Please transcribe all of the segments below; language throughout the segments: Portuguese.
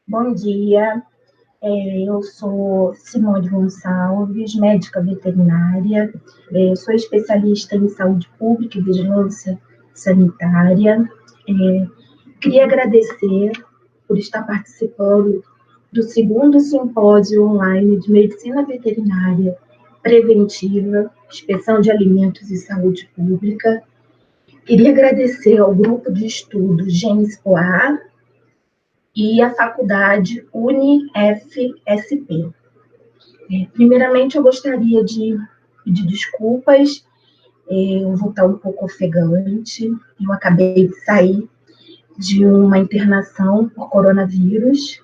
Bom dia, eu sou Simone Gonçalves, médica veterinária, sou especialista em saúde pública e vigilância sanitária. Queria agradecer por estar participando do segundo simpósio online de medicina veterinária preventiva, inspeção de alimentos e saúde pública. Queria agradecer ao grupo de estudo Genes Poar e a faculdade UniFSP. Primeiramente, eu gostaria de pedir desculpas, eu vou estar um pouco ofegante, eu acabei de sair de uma internação por coronavírus,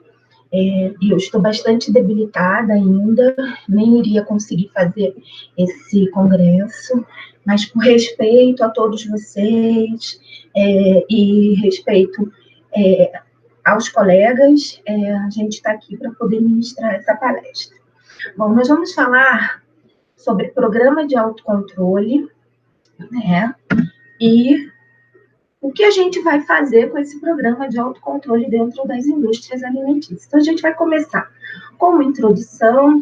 e eu estou bastante debilitada ainda, nem iria conseguir fazer esse congresso, mas por respeito a todos vocês, e respeito aos colegas, a gente está aqui para poder ministrar essa palestra. Bom, nós vamos falar sobre programa de autocontrole, né? E o que a gente vai fazer com esse programa de autocontrole dentro das indústrias alimentícias. Então, a gente vai começar com uma introdução,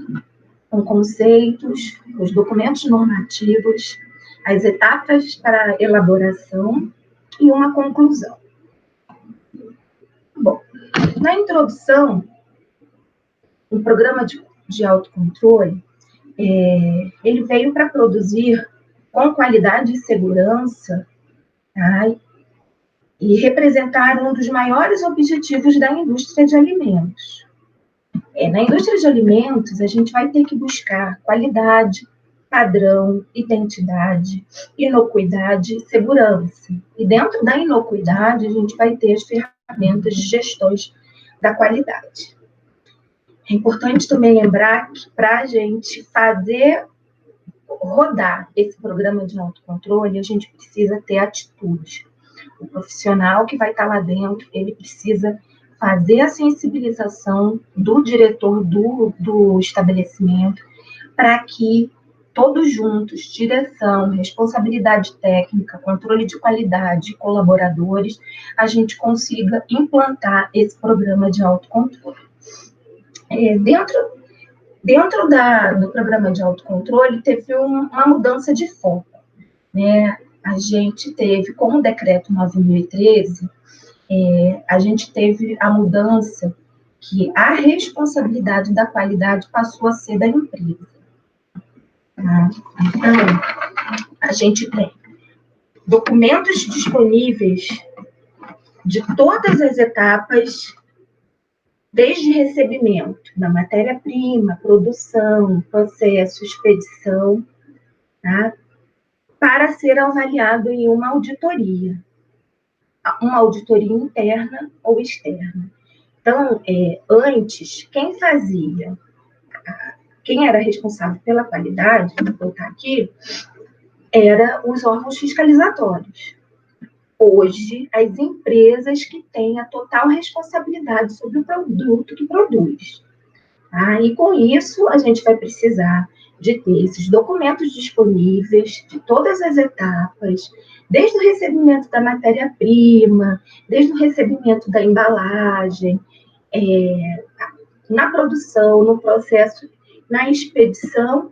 com conceitos, os documentos normativos, as etapas para elaboração e uma conclusão. Bom, na introdução, o programa de autocontrole, ele veio para produzir com qualidade e segurança, tá? E representar um dos maiores objetivos da indústria de alimentos. Na indústria de alimentos, a gente vai ter que buscar qualidade, padrão, identidade, inocuidade e segurança. E dentro da inocuidade, a gente vai ter as ferramentas de gestões da qualidade. É importante também lembrar que para a gente fazer rodar esse programa de autocontrole, a gente precisa ter atitude. O profissional que vai estar lá dentro, ele precisa fazer a sensibilização do diretor do estabelecimento para que todos juntos, direção, responsabilidade técnica, controle de qualidade, colaboradores, a gente consiga implantar esse programa de autocontrole. Dentro do programa de autocontrole, teve uma mudança de foco, né? A gente teve, com o decreto 9.013, a gente teve a mudança que a responsabilidade da qualidade passou a ser da empresa. Tá? Então, a gente tem documentos disponíveis de todas as etapas, desde recebimento da matéria-prima, produção, processo, expedição, tá? Para ser avaliado em uma auditoria interna ou externa. Então, antes, quem era responsável pela qualidade, vou botar aqui, era os órgãos fiscalizatórios. Hoje, as empresas que têm a total responsabilidade sobre o produto que produz. Tá? E com isso, a gente vai precisar de ter esses documentos disponíveis de todas as etapas, desde o recebimento da matéria-prima, desde o recebimento da embalagem, na produção, no processo, na expedição,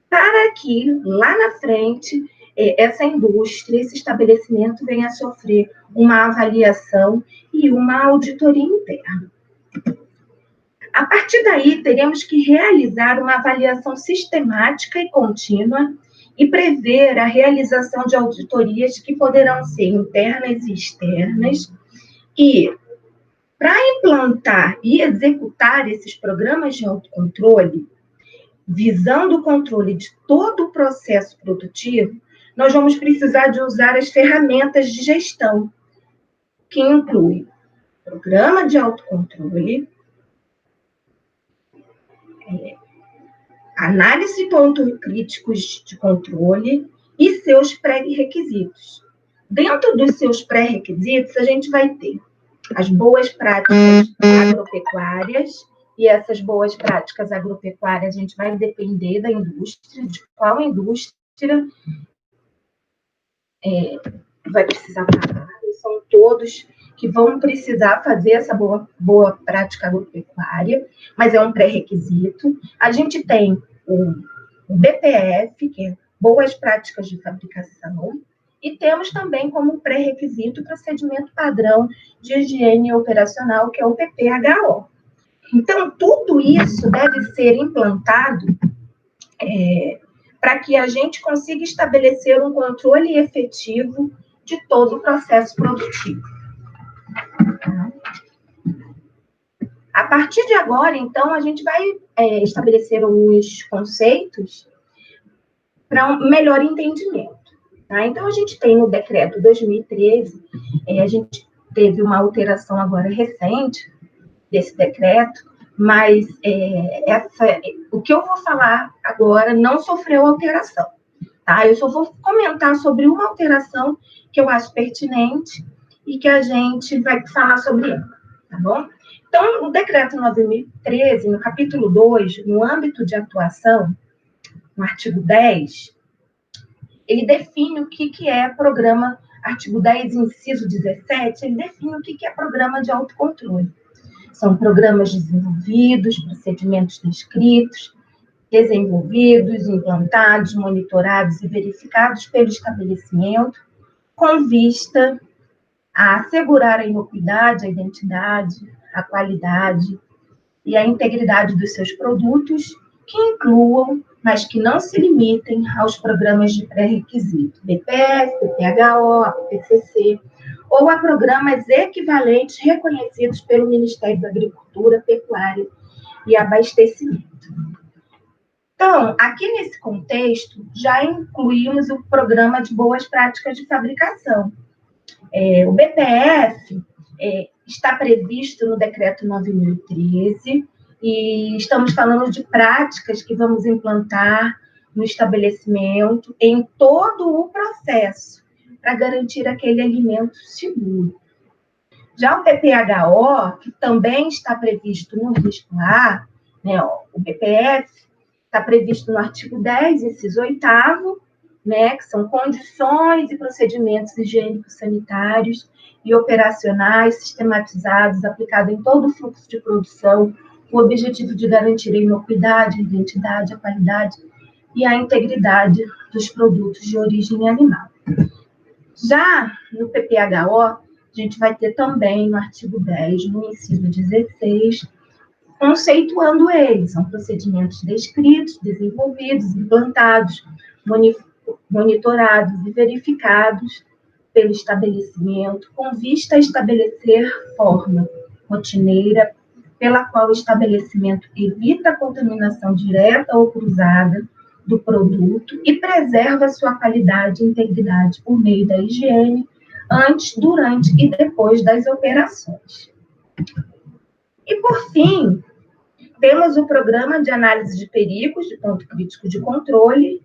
para que lá na frente essa indústria, esse estabelecimento venha a sofrer uma avaliação e uma auditoria interna. A partir daí, teremos que realizar uma avaliação sistemática e contínua e prever a realização de auditorias que poderão ser internas e externas. E, para implantar e executar esses programas de autocontrole, visando o controle de todo o processo produtivo, nós vamos precisar de usar as ferramentas de gestão, que incluem programa de autocontrole, análise de pontos críticos de controle e seus pré-requisitos. Dentro dos seus pré-requisitos, a gente vai ter as boas práticas agropecuárias, e essas boas práticas agropecuárias a gente vai depender da indústria, de qual indústria vai precisar pagar, são todos que vão precisar fazer essa boa prática agropecuária, mas é um pré-requisito. A gente tem o BPF, que é Boas Práticas de Fabricação, e temos também como pré-requisito o procedimento padrão de higiene operacional, que é o PPHO. Então, tudo isso deve ser implantado para que a gente consiga estabelecer um controle efetivo de todo o processo produtivo. A partir de agora, então, a gente vai estabelecer os conceitos para um melhor entendimento. Tá? Então, a gente tem no decreto 2013, a gente teve uma alteração agora recente desse decreto, mas o que eu vou falar agora não sofreu alteração. Tá? Eu só vou comentar sobre uma alteração que eu acho pertinente e que a gente vai falar sobre ela, tá bom? Então, o decreto 9.013, no capítulo 2, no âmbito de atuação, no artigo 10, ele define o que é programa, artigo 10, inciso 17, ele define o que é programa de autocontrole. São programas desenvolvidos, procedimentos descritos, desenvolvidos, implantados, monitorados e verificados pelo estabelecimento, com vista a assegurar a inocuidade, a identidade, a qualidade e a integridade dos seus produtos, que incluam, mas que não se limitem aos programas de pré-requisito, BPF, PPHO, PCC, ou a programas equivalentes reconhecidos pelo Ministério da Agricultura, Pecuária e Abastecimento. Então, aqui nesse contexto, já incluímos o programa de boas práticas de fabricação. O BPF está previsto no decreto 9.013 e estamos falando de práticas que vamos implantar no estabelecimento em todo o processo para garantir aquele alimento seguro. Já o PPHO, que também está previsto no risco A, né, o BPF, está previsto no artigo 10, inciso 8º, né, que são condições e procedimentos higiênicos sanitários e operacionais sistematizados, aplicados em todo o fluxo de produção, com o objetivo de garantir a inocuidade, a identidade, a qualidade e a integridade dos produtos de origem animal. Já no PPHO, a gente vai ter também no artigo 10, no inciso 16, conceituando eles. São procedimentos descritos, desenvolvidos, implantados, monitorados e verificados pelo estabelecimento, com vista a estabelecer forma rotineira pela qual o estabelecimento evita a contaminação direta ou cruzada do produto e preserva sua qualidade e integridade por meio da higiene antes, durante e depois das operações. E, por fim, temos o programa de análise de perigos de ponto crítico de controle.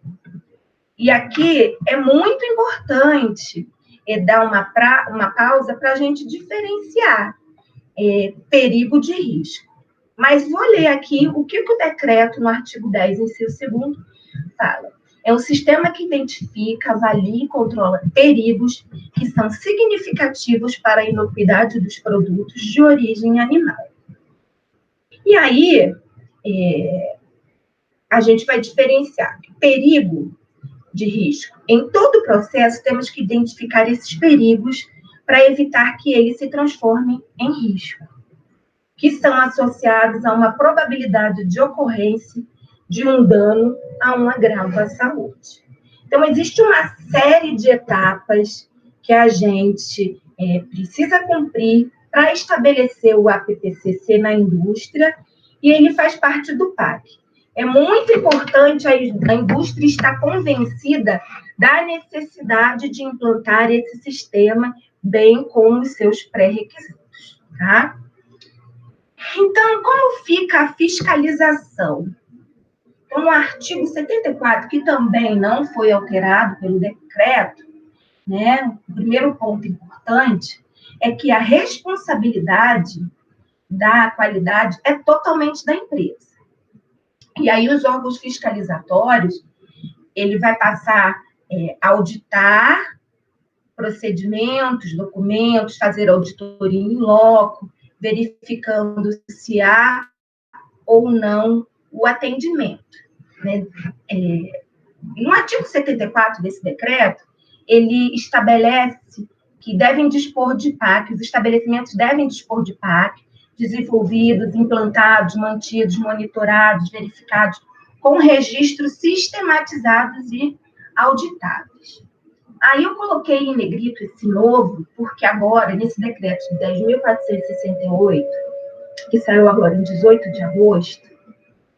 E aqui é muito importante dar uma pausa para a gente diferenciar perigo de risco. Mas vou ler aqui o que o decreto, no artigo 10, inciso 2º, fala. É um sistema que identifica, avalia e controla perigos que são significativos para a inocuidade dos produtos de origem animal. E aí, a gente vai diferenciar perigo de risco. Em todo o processo, temos que identificar esses perigos para evitar que eles se transformem em risco, que são associados a uma probabilidade de ocorrência de um dano a um agravo à saúde. Então, existe uma série de etapas que a gente precisa cumprir para estabelecer o APPCC na indústria, e ele faz parte do PAC. É muito importante a indústria estar convencida da necessidade de implantar esse sistema, bem como os seus pré-requisitos, tá? Então, como fica a fiscalização? Então, no artigo 74, que também não foi alterado pelo decreto, né, o primeiro ponto importante é que a responsabilidade da qualidade é totalmente da empresa. E aí os órgãos fiscalizatórios, ele vai passar a auditar procedimentos, documentos, fazer auditoria em loco, verificando se há ou não o atendimento, né? No artigo 74 desse decreto, ele estabelece que devem dispor de PAC, os estabelecimentos devem dispor de PAC, desenvolvidos, implantados, mantidos, monitorados, verificados, com registros sistematizados e auditados. Aí eu coloquei em negrito esse novo, porque agora, nesse decreto de 10.468, que saiu agora em 18 de agosto,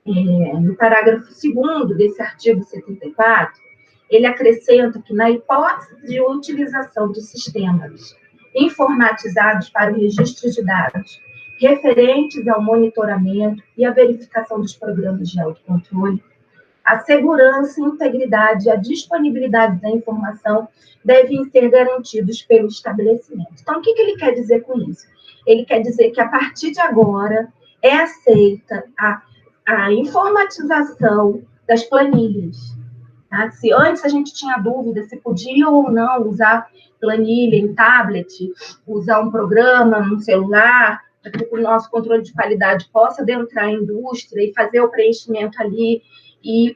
no parágrafo 2º desse artigo 74, ele acrescenta que, na hipótese de utilização de sistemas informatizados para o registro de dados referentes ao monitoramento e à verificação dos programas de autocontrole, a segurança, a integridade e a disponibilidade da informação devem ser garantidos pelo estabelecimento. Então, o que ele quer dizer com isso? Ele quer dizer que, a partir de agora, é aceita a informatização das planilhas. Tá? Se antes a gente tinha dúvida se podia ou não usar planilha em tablet, usar um programa no celular, para que o nosso controle de qualidade possa adentrar a indústria e fazer o preenchimento ali, e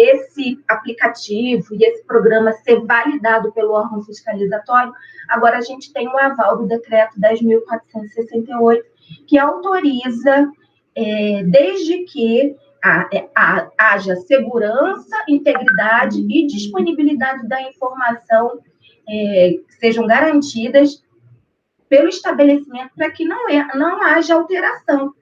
esse aplicativo e esse programa ser validado pelo órgão fiscalizatório, agora a gente tem o aval do decreto 10.468, que autoriza, desde que haja segurança, integridade e disponibilidade da informação sejam garantidas pelo estabelecimento, para que não haja alteração.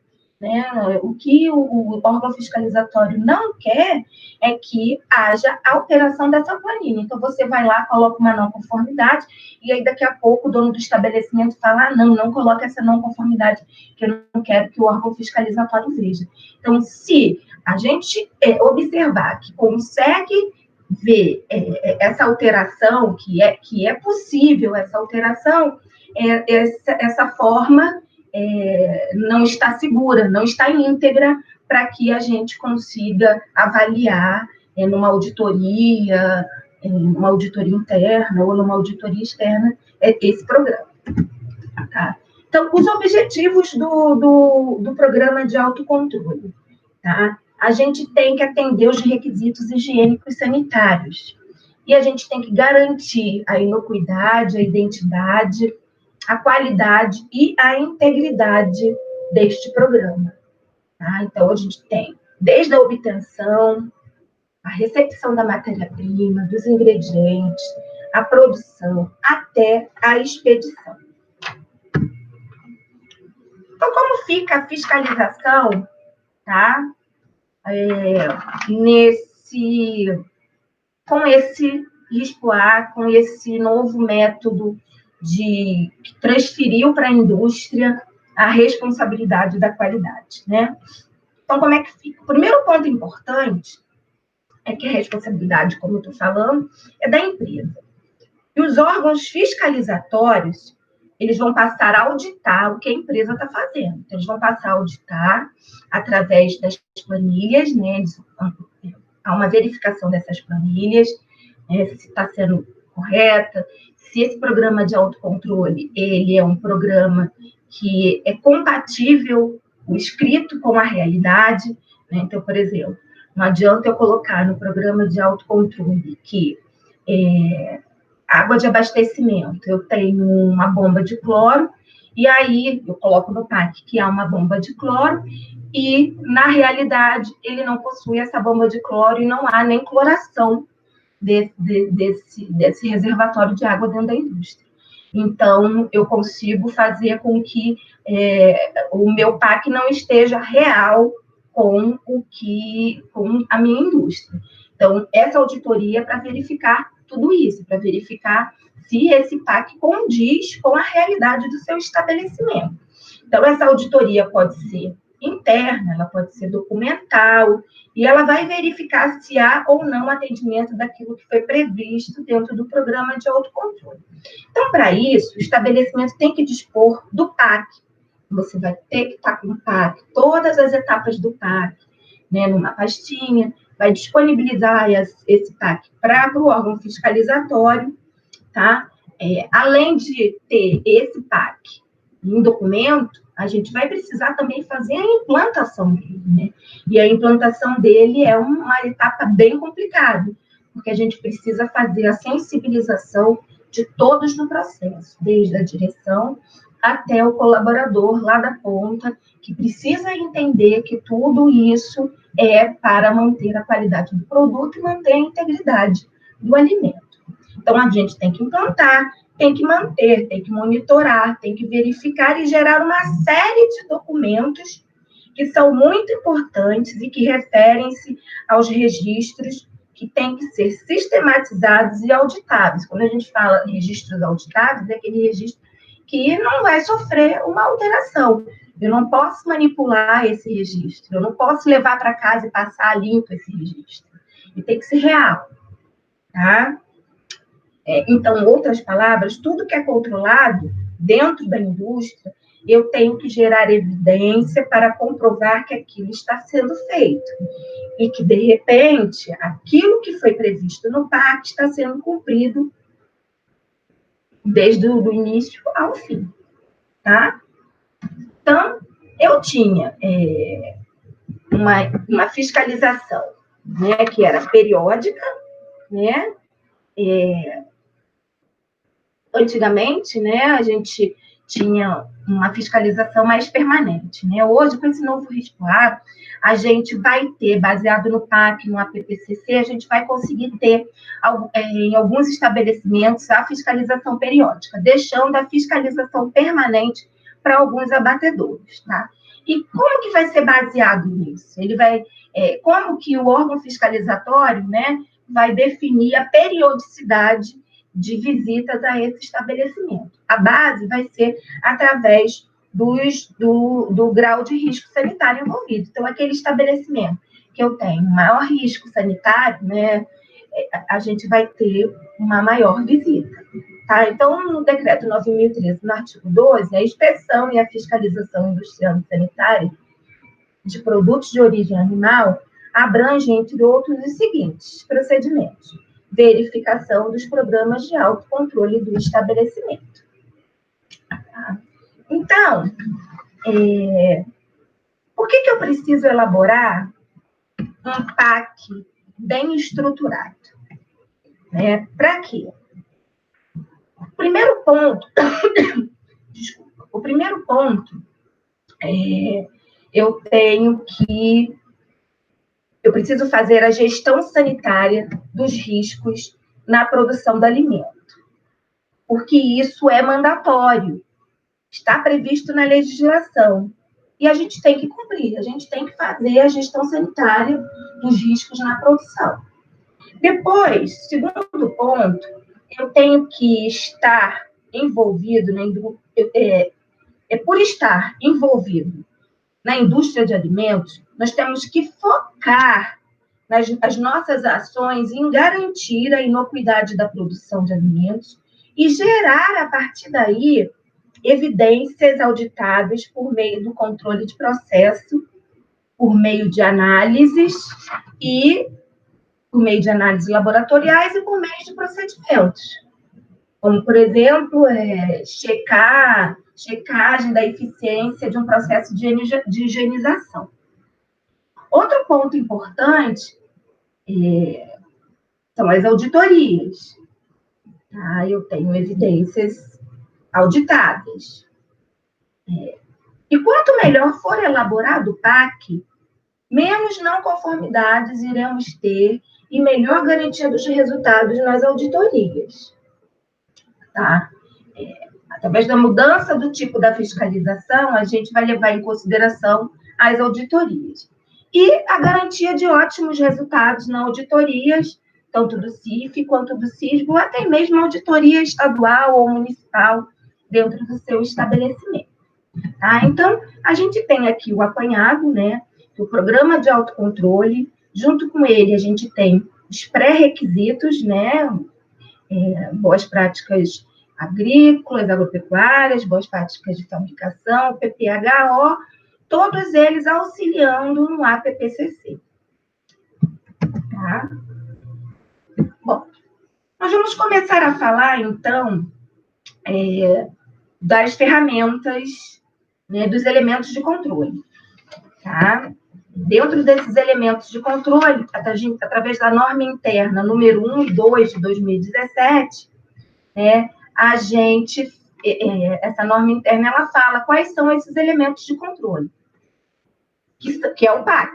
Né? O que o órgão fiscalizatório não quer é que haja alteração dessa planilha. Então, você vai lá, coloca uma não conformidade, e aí daqui a pouco o dono do estabelecimento fala, não coloca essa não conformidade, que eu não quero que o órgão fiscalizatório veja. Então, se a gente observar que consegue ver essa alteração, que é possível essa alteração, essa forma não está segura, não está íntegra, para que a gente consiga avaliar numa auditoria interna ou numa auditoria externa esse programa. Tá? Então, os objetivos do programa de autocontrole. Tá? A gente tem que atender os requisitos higiênicos sanitários. E a gente tem que garantir a inocuidade, a identidade, a qualidade e a integridade deste programa. Tá? Então, a gente tem, desde a obtenção, a recepção da matéria-prima, dos ingredientes, a produção, até a expedição. Então, como fica a fiscalização, tá? Com esse RISPO-A, com esse novo método que transferiu para a indústria a responsabilidade da qualidade, né? Então, como é que fica? O primeiro ponto importante é que a responsabilidade, como eu estou falando, é da empresa. E os órgãos fiscalizatórios, eles vão passar a auditar o que a empresa está fazendo. Então, eles vão passar a auditar através das planilhas, né? Há uma verificação dessas planilhas, se está sendo correta, se esse programa de autocontrole, ele é um programa que é compatível, o escrito com a realidade, né? Então, por exemplo, não adianta eu colocar no programa de autocontrole que água de abastecimento, eu tenho uma bomba de cloro, e aí eu coloco no PAC que há uma bomba de cloro, e, na realidade, ele não possui essa bomba de cloro e não há nem cloração desse reservatório de água dentro da indústria. Então, eu consigo fazer com que o meu PAC não esteja real com a minha indústria. Então, essa auditoria é para verificar tudo isso, para verificar se esse PAC condiz com a realidade do seu estabelecimento. Então, essa auditoria pode ser interna, ela pode ser documental, e ela vai verificar se há ou não atendimento daquilo que foi previsto dentro do programa de autocontrole. Então, para isso, o estabelecimento tem que dispor do PAC. Você vai ter que estar com o PAC, todas as etapas do PAC, né, numa pastinha, vai disponibilizar esse PAC para o órgão fiscalizatório, tá? além de ter esse PAC em documento, a gente vai precisar também fazer a implantação dele, né? E a implantação dele é uma etapa bem complicada, porque a gente precisa fazer a sensibilização de todos no processo, desde a direção até o colaborador lá da ponta, que precisa entender que tudo isso é para manter a qualidade do produto e manter a integridade do alimento. Então, a gente tem que implantar, tem que manter, tem que monitorar, tem que verificar e gerar uma série de documentos que são muito importantes e que referem-se aos registros que têm que ser sistematizados e auditáveis. Quando a gente fala registros auditáveis, é aquele registro que não vai sofrer uma alteração. Eu não posso manipular esse registro, eu não posso levar para casa e passar limpo esse registro. Ele tem que ser real, tá? Então, em outras palavras, tudo que é controlado dentro da indústria, eu tenho que gerar evidência para comprovar que aquilo está sendo feito. E que, de repente, aquilo que foi previsto no PAC está sendo cumprido desde o início ao fim, tá? Então, eu tinha uma fiscalização, né, que era periódica, né? Antigamente, né, a gente tinha uma fiscalização mais permanente, né? Hoje, com esse novo risco-ar, a gente vai ter, baseado no PAC, no APPCC, a gente vai conseguir ter, em alguns estabelecimentos, a fiscalização periódica, deixando a fiscalização permanente para alguns abatedouros, tá? E como que vai ser baseado nisso? Ele vai, como que o órgão fiscalizatório, né, vai definir a periodicidade de visitas a esse estabelecimento. A base vai ser através do grau de risco sanitário envolvido. Então, aquele estabelecimento que eu tenho maior risco sanitário, né, a gente vai ter uma maior visita. Tá? Então, no decreto 9.013, no artigo 12, a inspeção e a fiscalização industrial e sanitária de produtos de origem animal abrange, entre outros, os seguintes procedimentos: verificação dos programas de autocontrole do estabelecimento. Então, por que eu preciso elaborar um PAC bem estruturado? Para quê? O primeiro ponto eu preciso fazer a gestão sanitária dos riscos na produção do alimento, porque isso é mandatório, está previsto na legislação, e a gente tem que cumprir, a gente tem que fazer a gestão sanitária dos riscos na produção. Depois, segundo ponto, eu tenho que estar envolvido, por estar envolvido na indústria de alimentos, nós temos que focar as nossas ações em garantir a inocuidade da produção de alimentos e gerar, a partir daí, evidências auditáveis por meio do controle de processo, por meio de análises laboratoriais e por meio de procedimentos. Como, por exemplo, checagem da eficiência de um processo de higienização. Outro ponto importante são as auditorias. Tá? Eu tenho evidências auditadas. E quanto melhor for elaborado o PAC, menos não conformidades iremos ter e melhor garantia dos resultados nas auditorias. Tá? Através da mudança do tipo da fiscalização, a gente vai levar em consideração as auditorias. E a garantia de ótimos resultados nas auditorias, tanto do CIF quanto do CISBO, até mesmo auditoria estadual ou municipal dentro do seu estabelecimento. Tá? Então, a gente tem aqui o apanhado, né, do programa de autocontrole. Junto com ele, a gente tem os pré-requisitos, né, boas práticas agrícolas, agropecuárias, boas práticas de fabricação, PPHO, todos eles auxiliando no APPCC. Tá? Bom, nós vamos começar a falar, então, das ferramentas, né, dos elementos de controle. Tá? Dentro desses elementos de controle, através da norma interna número 1 e 2 de 2017, né, essa norma interna, ela fala quais são esses elementos de controle, que é o PAC.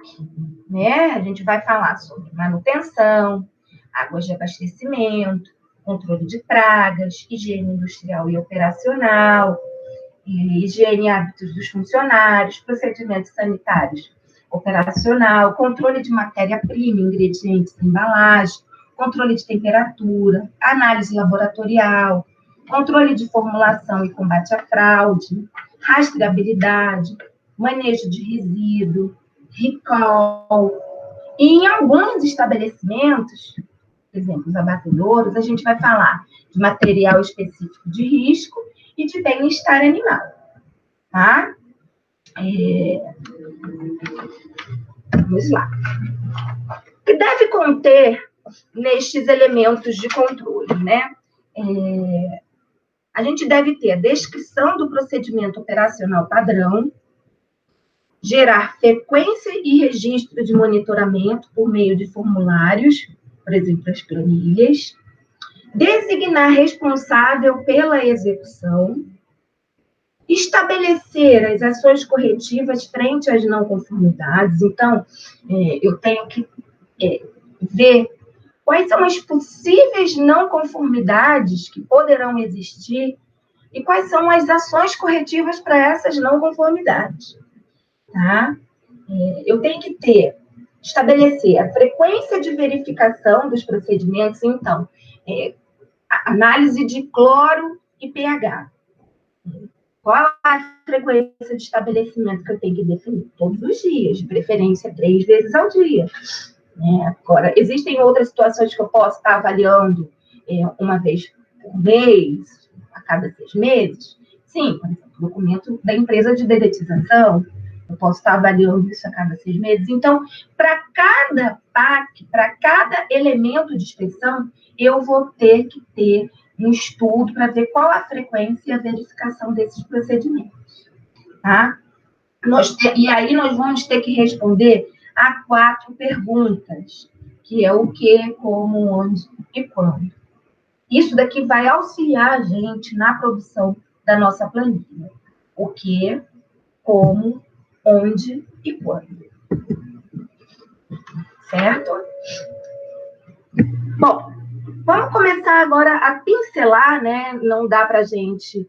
Né? A gente vai falar sobre manutenção, águas de abastecimento, controle de pragas, higiene industrial e operacional, higiene e hábitos dos funcionários, procedimentos sanitários operacional, controle de matéria-prima, ingredientes, embalagem, controle de temperatura, análise laboratorial, controle de formulação e combate à fraude, rastreabilidade, manejo de resíduo, recall. E em alguns estabelecimentos, por exemplo, os abatedouros, a gente vai falar de material específico de risco e de bem-estar animal, tá? Vamos lá. O que deve conter nestes elementos de controle, né? A gente deve ter a descrição do procedimento operacional padrão, gerar frequência e registro de monitoramento por meio de formulários, por exemplo, as planilhas, designar responsável pela execução, estabelecer as ações corretivas frente às não conformidades. Então, eu tenho que ver quais são as possíveis não conformidades que poderão existir e quais são as ações corretivas para essas não conformidades. Tá? Eu tenho que estabelecer a frequência de verificação dos procedimentos, então, análise de cloro e pH. Qual a frequência de estabelecimento que eu tenho que definir? Todos os dias, de preferência 3 vezes ao dia. Agora, existem outras situações que eu posso estar avaliando uma vez por mês, a cada 6 meses? Sim, por exemplo, documento da empresa de dedetização, eu posso estar avaliando isso a cada 6 meses. Então, para cada PAC, para cada elemento de inspeção, eu vou ter que ter um estudo para ver qual a frequência e a verificação desses procedimentos. Tá? E aí nós vamos ter que responder a 4 perguntas, que é o que, como, onde e quando. Isso daqui vai auxiliar a gente na produção da nossa planilha. O que, como, onde e quando. Certo? Bom, vamos começar agora a pincelar, né? Não dá para a gente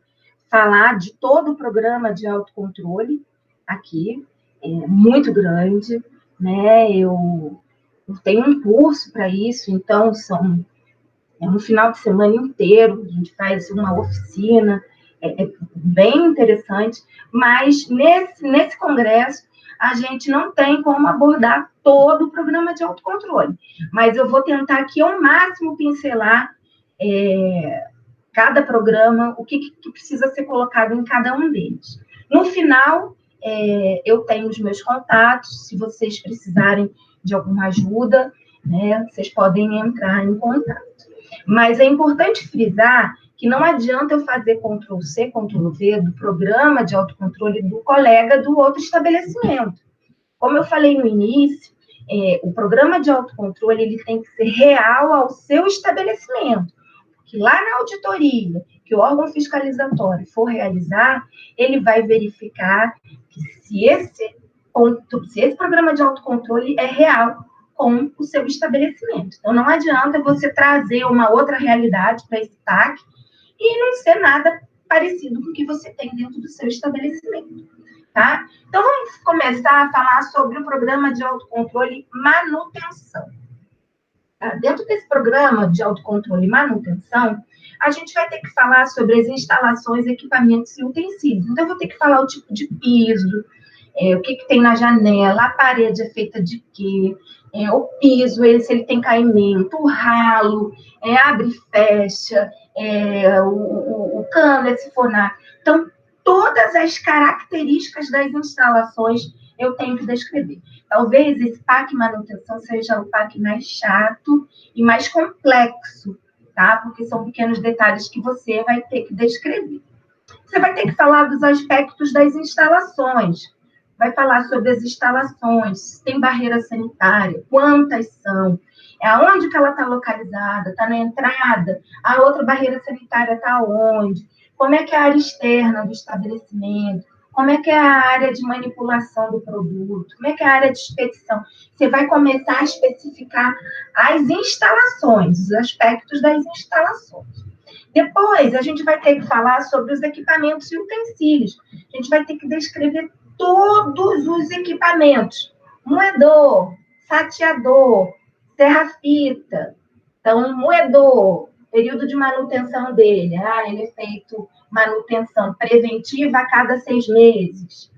falar de todo o programa de autocontrole aqui, é muito grande, né? Eu tenho um curso para isso, então é um final de semana inteiro, a gente faz uma oficina, é bem interessante, mas nesse congresso a gente não tem como abordar todo o programa de autocontrole, mas eu vou tentar aqui ao máximo pincelar cada programa, o que precisa ser colocado em cada um deles. No final, eu tenho os meus contatos, se vocês precisarem de alguma ajuda, né, vocês podem entrar em contato. Mas é importante frisar que não adianta eu fazer Ctrl+C, Ctrl+V do programa de autocontrole do colega do outro estabelecimento. Como eu falei no início, o programa de autocontrole ele tem que ser real ao seu estabelecimento. Porque lá na auditoria, que o órgão fiscalizatório for realizar, ele vai verificar que se esse programa de autocontrole é real com o seu estabelecimento. Então, não adianta você trazer uma outra realidade para esse PAC e não ser nada parecido com o que você tem dentro do seu estabelecimento. Tá? Então, vamos começar a falar sobre o programa de autocontrole manutenção. Tá? Dentro desse programa de autocontrole e manutenção, a gente vai ter que falar sobre as instalações, equipamentos e utensílios. Então, eu vou ter que falar o tipo de piso, o que tem na janela, a parede é feita de quê, o piso, se ele tem caimento, o ralo, abre e fecha, o cano é sifonar. Então, todas as características das instalações eu tenho que descrever. Talvez esse PAC manutenção seja o PAC mais chato e mais complexo, tá? Porque são pequenos detalhes que você vai ter que descrever. Você vai ter que falar dos aspectos das instalações. Vai falar sobre as instalações, se tem barreira sanitária, quantas são, aonde que ela está localizada, está na entrada, a outra barreira sanitária está onde, como é que é a área externa do estabelecimento, como é que é a área de manipulação do produto, como é que é a área de expedição. Você vai começar a especificar as instalações, os aspectos das instalações. Depois, a gente vai ter que falar sobre os equipamentos e utensílios. A gente vai ter que descrever todos os equipamentos. Moedor, fatiador, serra-fita. Então, moedor, período de manutenção dele. Ele é feito manutenção preventiva a cada 6 meses.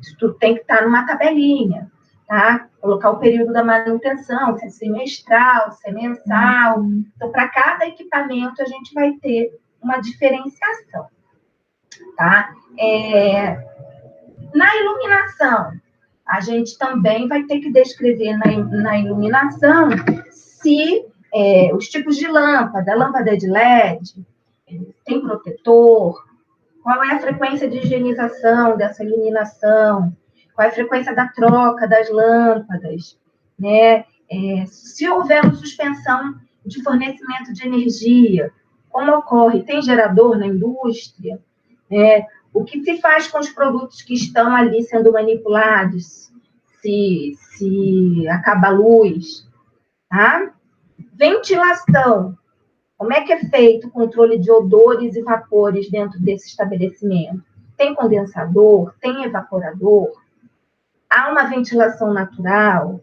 Isso tudo tem que estar numa tabelinha, tá? Colocar o período da manutenção, se é semestral, se é mensal. Então, para cada equipamento, a gente vai ter uma diferenciação, tá? Na iluminação, a gente também vai ter que descrever na iluminação se os tipos de lâmpada de LED, tem protetor, qual é a frequência de higienização dessa iluminação, qual é a frequência da troca das lâmpadas, né? Se houver uma suspensão de fornecimento de energia, como ocorre? Tem gerador na indústria? O que se faz com os produtos que estão ali sendo manipulados? Se acaba a luz, tá? Ventilação. Como é que é feito o controle de odores e vapores dentro desse estabelecimento? Tem condensador? Tem evaporador? Há uma ventilação natural?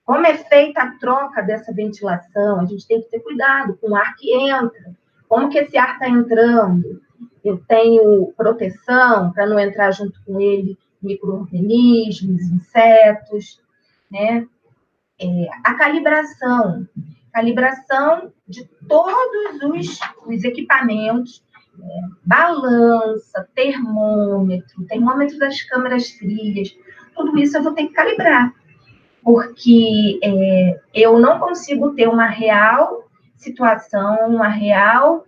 Como é feita a troca dessa ventilação? A gente tem que ter cuidado com o ar que entra. Como que esse ar está entrando? Eu tenho proteção para não entrar junto com ele micro-organismos, insetos, né? A calibração de todos os equipamentos, balança, termômetro das câmeras frias, tudo isso eu vou ter que calibrar, porque eu não consigo ter uma real situação, uma real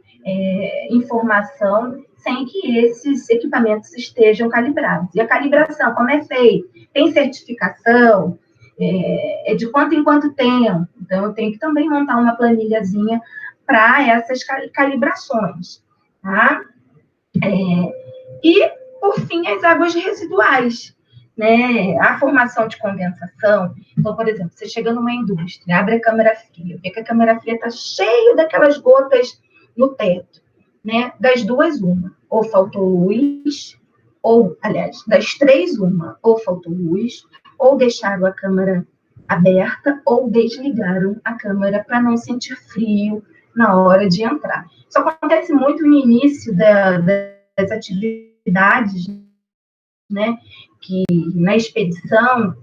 informação sem que esses equipamentos estejam calibrados. E a calibração, como é feita? Tem certificação? De quanto em quanto tempo? Então, eu tenho que também montar uma planilhazinha para essas calibrações, tá? E, por fim, as águas residuais, né? A formação de condensação. Então, por exemplo, você chega numa indústria, abre a câmara fria, vê que a câmara fria está cheia daquelas gotas no teto, né? Das duas, uma. Ou faltou luz, ou, aliás, das três, uma. Ou faltou luz, ou deixaram a câmara aberta, ou desligaram a câmara para não sentir frio na hora de entrar. Isso acontece muito no início das atividades, né? Que na expedição,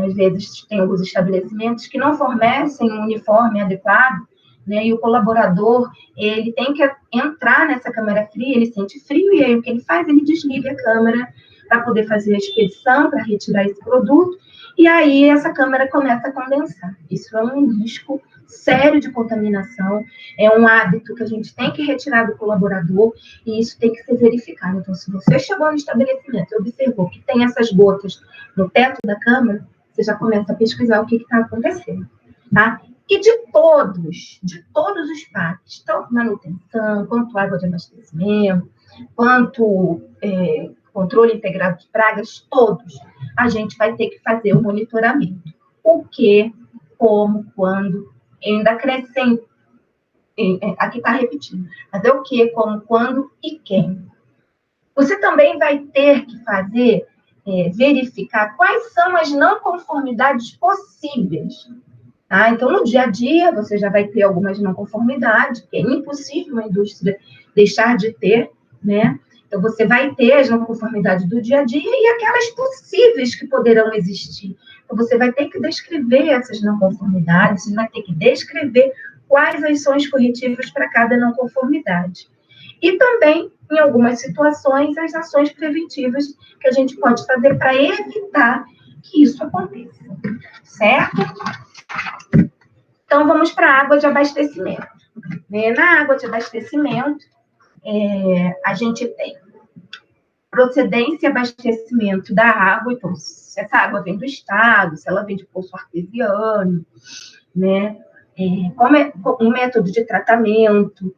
às vezes tem alguns estabelecimentos que não fornecem um uniforme adequado, né? E o colaborador, ele tem que entrar nessa câmara fria, ele sente frio, e aí o que ele faz? Ele desliga a câmara para poder fazer a expedição, para retirar esse produto, e aí essa câmara começa a condensar. Isso é um risco sério de contaminação, é um hábito que a gente tem que retirar do colaborador, e isso tem que ser verificado. Então, se você chegou no estabelecimento e observou que tem essas gotas no teto da câmara, você já começa a pesquisar o que está acontecendo, tá? E de todos os parques, tanto manutenção, quanto água de abastecimento, quanto controle integrado de pragas, todos, a gente vai ter que fazer o monitoramento. O que, como, quando, ainda acrescento, aqui está repetindo, fazer o que, como, quando e quem. Você também vai ter que fazer, verificar quais são as não conformidades possíveis. Tá? Então, no dia a dia, você já vai ter algumas não conformidades, que é impossível uma indústria deixar de ter, né? Então, você vai ter as não conformidades do dia a dia e aquelas possíveis que poderão existir. Então, você vai ter que descrever essas não conformidades, você vai ter que descrever quais ações corretivas para cada não conformidade. E também, em algumas situações, as ações preventivas que a gente pode fazer para evitar que isso aconteça. Certo? Então, vamos para a água de abastecimento. Na água de abastecimento, a gente tem procedência e abastecimento da água. Então, se essa água vem do estado, se ela vem de poço artesiano, né? Como é o método de tratamento,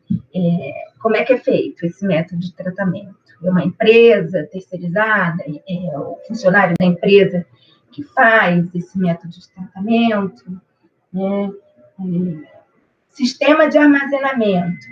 como é que é feito esse método de tratamento? É uma empresa terceirizada, é o funcionário da empresa que faz esse método de tratamento, né? Sistema de armazenamento.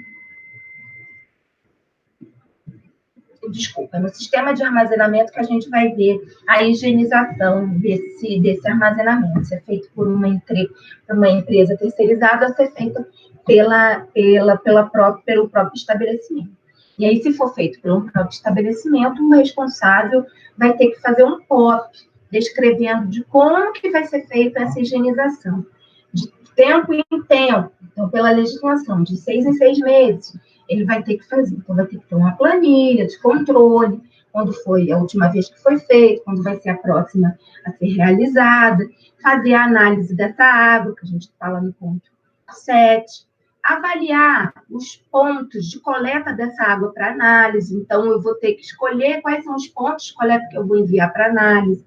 Desculpa, no sistema de armazenamento que a gente vai ver a higienização desse armazenamento, se é feito por uma empresa terceirizada ou se é feito pelo próprio estabelecimento. E aí, se for feito pelo próprio estabelecimento, o responsável vai ter que fazer um POP, descrevendo de como que vai ser feita essa higienização, de tempo em tempo, então, pela legislação, de 6 em 6 meses, ele vai ter que fazer. Então, vai ter que ter uma planilha de controle, quando foi a última vez que foi feito, quando vai ser a próxima a ser realizada, fazer a análise dessa água, que a gente fala no ponto 7, avaliar os pontos de coleta dessa água para análise. Então, eu vou ter que escolher quais são os pontos de coleta que eu vou enviar para análise.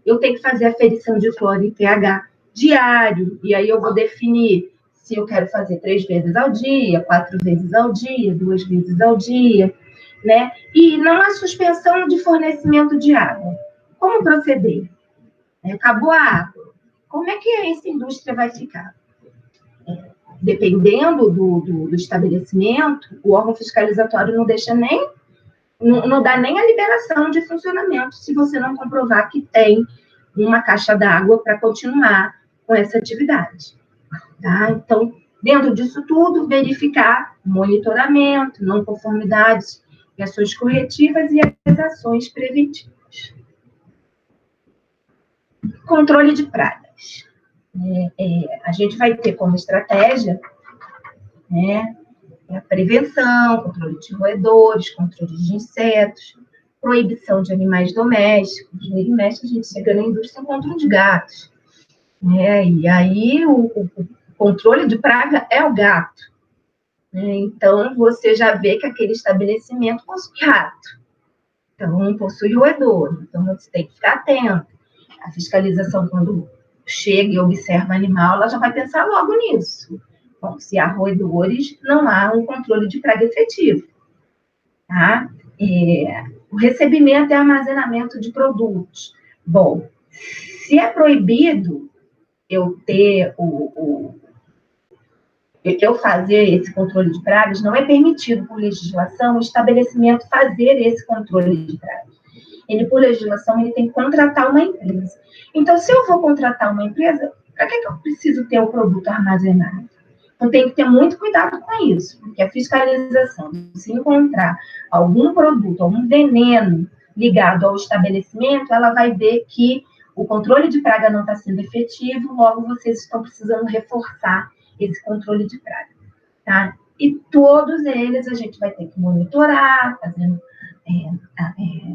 Eu tenho que fazer a aferição de cloro e pH diário, e aí eu vou definir se eu quero fazer 3 vezes ao dia, 4 vezes ao dia, 2 vezes ao dia, né? E não há suspensão de fornecimento de água. Como proceder? Acabou a água. Como é que essa indústria vai ficar? Dependendo do estabelecimento, o órgão fiscalizatório não deixa nem, não dá nem a liberação de funcionamento se você não comprovar que tem uma caixa d'água para continuar com essa atividade. Tá? Então, dentro disso tudo, verificar monitoramento, não conformidades, ações corretivas e as ações preventivas. Controle de pragas. A gente vai ter como estratégia, né, a prevenção, controle de roedores, controle de insetos, proibição de animais domésticos. Vira e mexe, a gente chega na indústria encontra de gatos. E aí, o controle de praga é o gato. Então, você já vê que aquele estabelecimento possui rato. Então, possui roedor. Então, você tem que ficar atento. A fiscalização, quando chega e observa o animal, ela já vai pensar logo nisso. Bom, se há roedores, não há um controle de praga efetivo. Tá? O recebimento e armazenamento de produtos. Bom, se é proibido eu ter eu fazer esse controle de pragas, não é permitido por legislação o estabelecimento fazer esse controle de pragas. Ele, por legislação, ele tem que contratar uma empresa. Então, se eu vou contratar uma empresa, para que eu preciso ter o produto armazenado? Então, tem que ter muito cuidado com isso, porque a fiscalização, se encontrar algum produto, algum veneno ligado ao estabelecimento, ela vai ver que o controle de praga não está sendo efetivo, logo vocês estão precisando reforçar esse controle de praga, tá? E todos eles a gente vai ter que monitorar, fazendo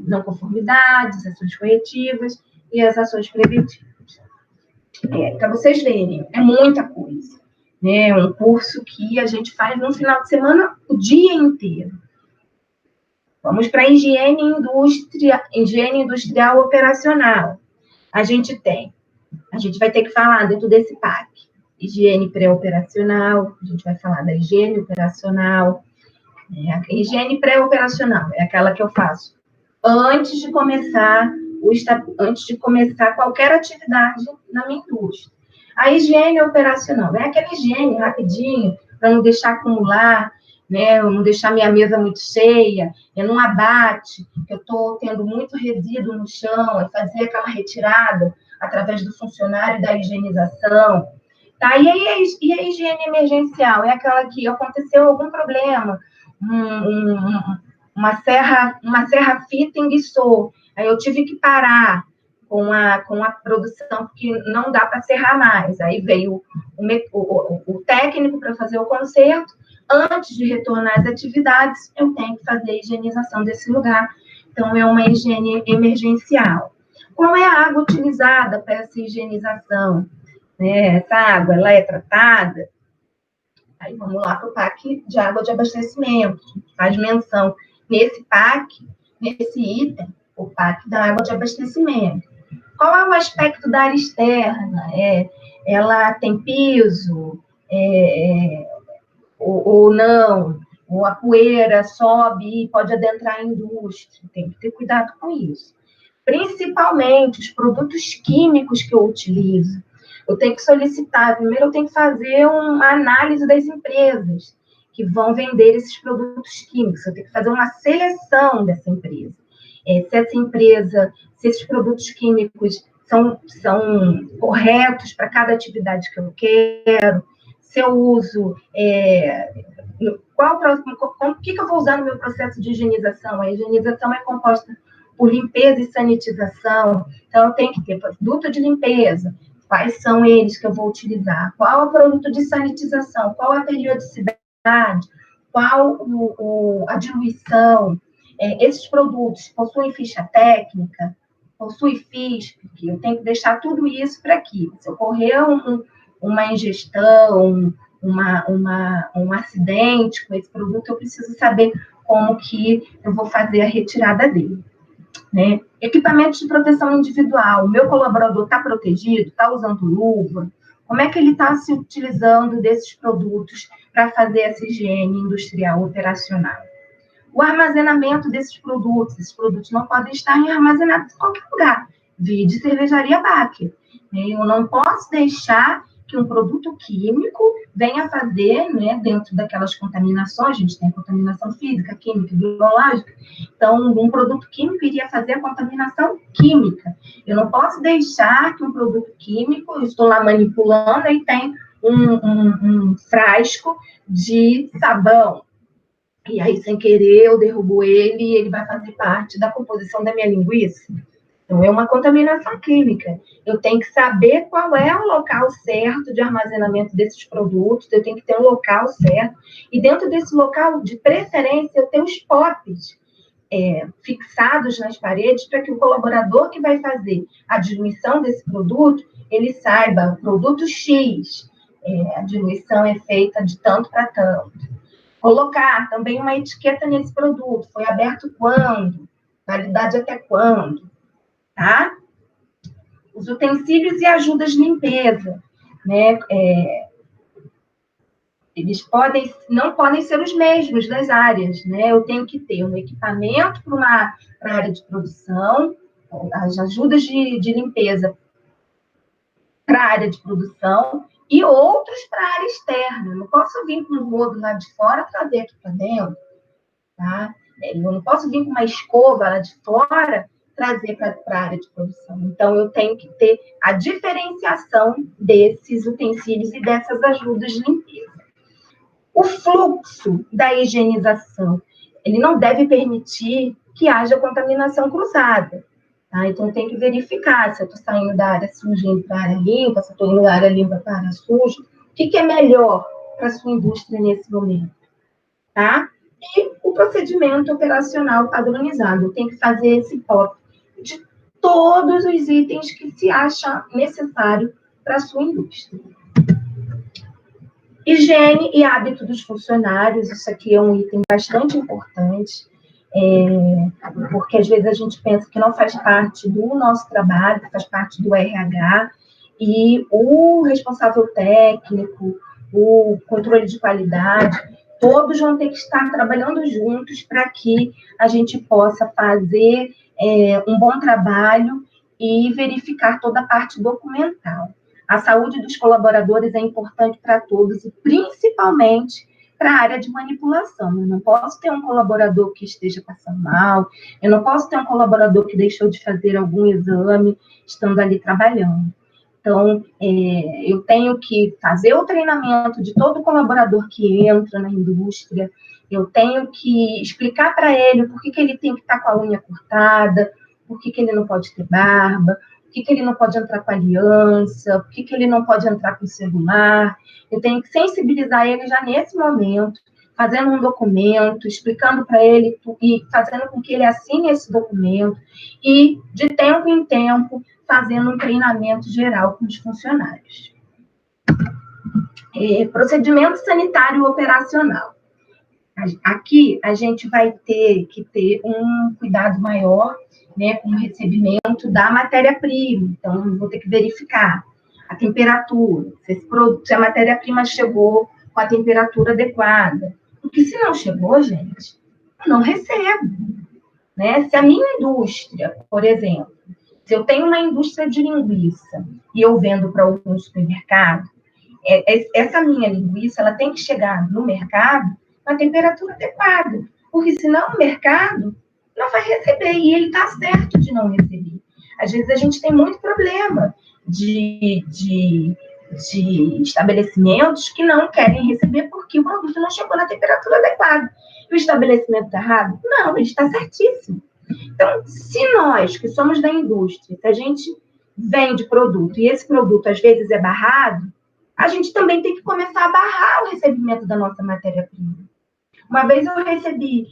não conformidades, ações corretivas e as ações preventivas. Para vocês verem, é muita coisa. É um curso que a gente faz no final de semana o dia inteiro. Vamos para a higiene industrial operacional. A gente vai ter que falar dentro desse PAC, higiene pré-operacional, a gente vai falar da higiene operacional. A higiene pré-operacional é aquela que eu faço antes de começar qualquer atividade na minha indústria. A higiene operacional é aquela higiene rapidinho, para não deixar acumular, né, não deixar minha mesa muito cheia, não abate, que eu estou tendo muito resíduo no chão, é fazer aquela retirada através do funcionário da higienização. Tá? E a higiene emergencial? É aquela que aconteceu algum problema, uma serra fita enguiçou, aí eu tive que parar com a produção, porque não dá para serrar mais. Aí veio o técnico para fazer o conserto. Antes de retornar às atividades, eu tenho que fazer a higienização desse lugar. Então, é uma higiene emergencial. Qual é a água utilizada para essa higienização? né? Essa água, ela é tratada? Aí vamos lá para o PAC de água de abastecimento. Faz menção nesse PAC, nesse item, o PAC da água de abastecimento. Qual é o aspecto da área externa? Ela tem piso ou não? Ou a poeira sobe e pode adentrar a indústria? Tem que ter cuidado com isso. Principalmente os produtos químicos que eu utilizo. Eu tenho que solicitar, primeiro eu tenho que fazer uma análise das empresas que vão vender esses produtos químicos. Eu tenho que fazer uma seleção dessa empresa. Se essa empresa, se esses produtos químicos são corretos para cada atividade que eu quero, se eu uso, o que eu vou usar no meu processo de higienização? A higienização é composta por limpeza e sanitização, então eu tenho que ter produto de limpeza, quais são eles que eu vou utilizar, qual o produto de sanitização, qual a periodicidade, qual a diluição, esses produtos possuem ficha técnica, possuem FISP, eu tenho que deixar tudo isso para aqui. Se ocorrer uma ingestão, um acidente com esse produto, eu preciso saber como que eu vou fazer a retirada dele. Né? Equipamentos de proteção individual. O meu colaborador está protegido? Está usando luva? Como é que ele está se utilizando desses produtos para fazer essa higiene industrial operacional? O armazenamento desses produtos. Esses produtos não podem estar armazenados em qualquer lugar. Vide cervejaria Baker. Eu não posso deixar que um produto químico venha fazer, né, dentro daquelas contaminações, a gente tem contaminação física, química, biológica, então um produto químico iria fazer a contaminação química. Eu não posso deixar que um produto químico, eu estou lá manipulando, e tem um frasco de sabão, e aí, sem querer, eu derrubo ele e ele vai fazer parte da composição da minha linguiça. Então, é uma contaminação química. Eu tenho que saber qual é o local certo de armazenamento desses produtos, eu tenho que ter um local certo. E dentro desse local, de preferência, eu tenho os POPs fixados nas paredes para que o colaborador que vai fazer a diluição desse produto, ele saiba, o produto X, a diluição é feita de tanto para tanto. Colocar também uma etiqueta nesse produto, foi aberto quando, validade até quando. Tá? Os utensílios e ajudas de limpeza, né? Eles não podem ser os mesmos das áreas, né? Eu tenho que ter um equipamento para a área de produção, as ajudas de limpeza para a área de produção e outros para a área externa. Eu não posso vir com um rodo lá de fora trazer aqui para dentro, tá? Eu não posso vir com uma escova lá de fora trazer para a área de produção. Então, eu tenho que ter a diferenciação desses utensílios e dessas ajudas de limpeza. O fluxo da higienização, ele não deve permitir que haja contaminação cruzada. Tá? Então, eu tenho que verificar se eu estou saindo da área suja e indo para a área limpa, se eu estou indo da área limpa para a área suja. O que é melhor para a sua indústria nesse momento? Tá? E o procedimento operacional padronizado. Tem que fazer esse POP de todos os itens que se acha necessário para a sua indústria. Higiene e hábito dos funcionários, isso aqui é um item bastante importante, porque às vezes a gente pensa que não faz parte do nosso trabalho, que faz parte do RH, e o responsável técnico, o controle de qualidade, todos vão ter que estar trabalhando juntos para que a gente possa fazer um bom trabalho e verificar toda a parte documental. A saúde dos colaboradores é importante para todos e principalmente para a área de manipulação. Eu não posso ter um colaborador que esteja passando mal, eu não posso ter um colaborador que deixou de fazer algum exame estando ali trabalhando. Então, eu tenho que fazer o treinamento de todo colaborador que entra na indústria, eu tenho que explicar para ele por que ele tem que estar com a unha cortada, por que ele não pode ter barba, por que ele não pode entrar com aliança, por que ele não pode entrar com celular. Eu tenho que sensibilizar ele já nesse momento, fazendo um documento, explicando para ele e fazendo com que ele assine esse documento e, de tempo em tempo, fazendo um treinamento geral com os funcionários. Procedimento sanitário operacional. Aqui, a gente vai ter que ter um cuidado maior, né, com o recebimento da matéria-prima. Então, vou ter que verificar a temperatura, se a matéria-prima chegou com a temperatura adequada. Porque se não chegou, gente, eu não recebo. Né? Se a minha indústria, por exemplo, se eu tenho uma indústria de linguiça e eu vendo para algum supermercado, essa minha linguiça ela tem que chegar no mercado com a temperatura adequada, porque senão o mercado não vai receber, e ele está certo de não receber. Às vezes a gente tem muito problema de estabelecimentos que não querem receber porque o produto não chegou na temperatura adequada. E o estabelecimento está errado? Não, ele está certíssimo. Então, se nós, que somos da indústria, se a gente vende produto e esse produto às vezes é barrado, a gente também tem que começar a barrar o recebimento da nossa matéria-prima. Uma vez eu recebi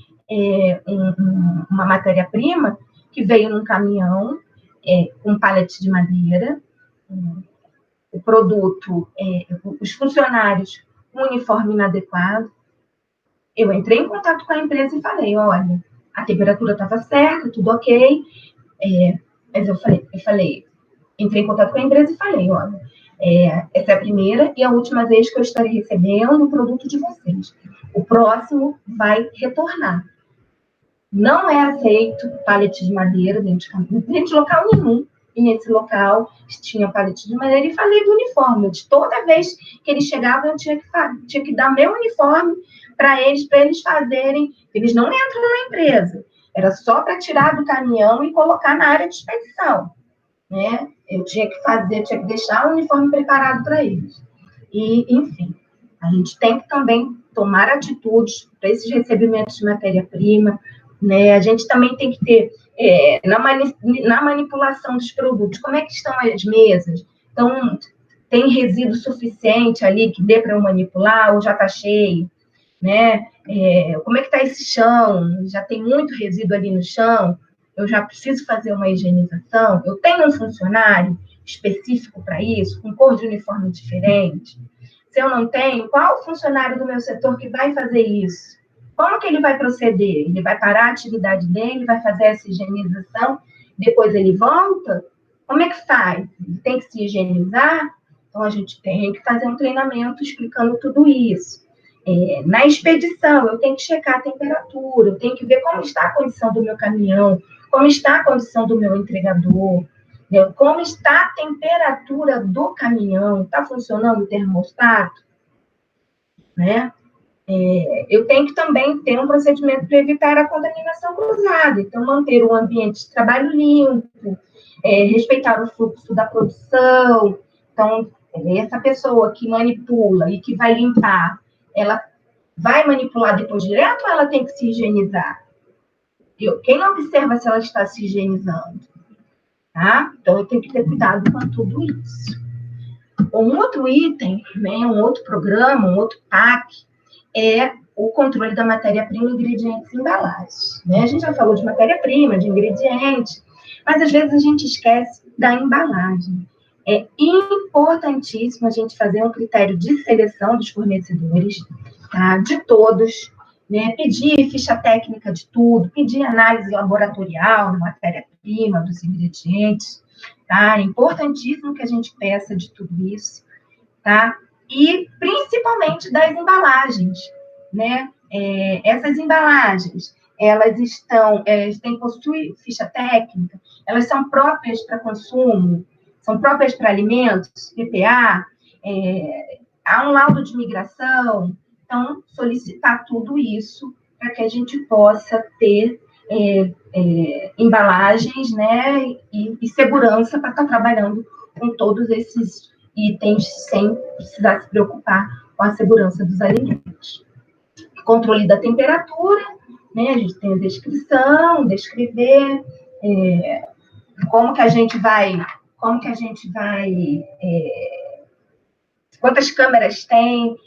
uma matéria-prima que veio num caminhão com pallet de madeira, o produto, os funcionários com uniforme inadequado. Eu entrei em contato com a empresa e falei, olha, a temperatura estava certa, tudo ok, mas eu falei, entrei em contato com a empresa e falei, olha, essa é a primeira e a última vez que eu estarei recebendo o produto de vocês. O próximo vai retornar. Não é aceito pallet de madeira dentro de local nenhum. E nesse local tinha pallet de madeira e falei do uniforme. De toda vez que eles chegavam, eu tinha que dar meu uniforme para eles fazerem. Eles não entram na empresa. Era só para tirar do caminhão e colocar na área de expedição. Né? Eu tinha que deixar o uniforme preparado para eles. E, enfim, a gente tem que também tomar atitudes para esses recebimentos de matéria-prima, né? A gente também tem que ter, na manipulação dos produtos, como é que estão as mesas? Então, tem resíduo suficiente ali que dê para eu manipular ou já está cheio? Né? Como é que está esse chão? Já tem muito resíduo ali no chão? Eu já preciso fazer uma higienização? Eu tenho um funcionário específico para isso, com cor de uniforme diferente? Se eu não tenho, qual o funcionário do meu setor que vai fazer isso? Como que ele vai proceder? Ele vai parar a atividade dele, vai fazer essa higienização, depois ele volta? Como é que faz? Ele tem que se higienizar? Então, a gente tem que fazer um treinamento explicando tudo isso. Na expedição, eu tenho que checar a temperatura, eu tenho que ver como está a condição do meu caminhão, como está a condição do meu entregador, né? Como está a temperatura do caminhão, está funcionando o termostato, né? Eu tenho que também ter um procedimento para evitar a contaminação cruzada, então manter o ambiente de trabalho limpo, respeitar o fluxo da produção. Então, essa pessoa que manipula e que vai limpar, ela vai manipular depois direto ou ela tem que se higienizar? Quem observa se ela está se higienizando? Tá? Então, eu tenho que ter cuidado com tudo isso. Um outro item, né, um outro programa, um outro PAC, é o controle da matéria-prima, ingredientes e embalagens. Né? A gente já falou de matéria-prima, de ingrediente, mas às vezes a gente esquece da embalagem. É importantíssimo a gente fazer um critério de seleção dos fornecedores, tá? De todos, né? Pedir ficha técnica de tudo, pedir análise laboratorial da matéria-prima, dos ingredientes, tá? É importantíssimo que a gente peça de tudo isso, tá? E principalmente das embalagens, né? Essas embalagens, elas possuem ficha técnica, elas são próprias para consumo, são próprias para alimentos, PPA, há um laudo de migração, então solicitar tudo isso para que a gente possa ter embalagens, né, e segurança para estar trabalhando com todos esses itens sem precisar se preocupar com a segurança dos alimentos. Controle da temperatura, né, a gente tem a descrição, descrever, como que a gente vai, quantas câmeras tem,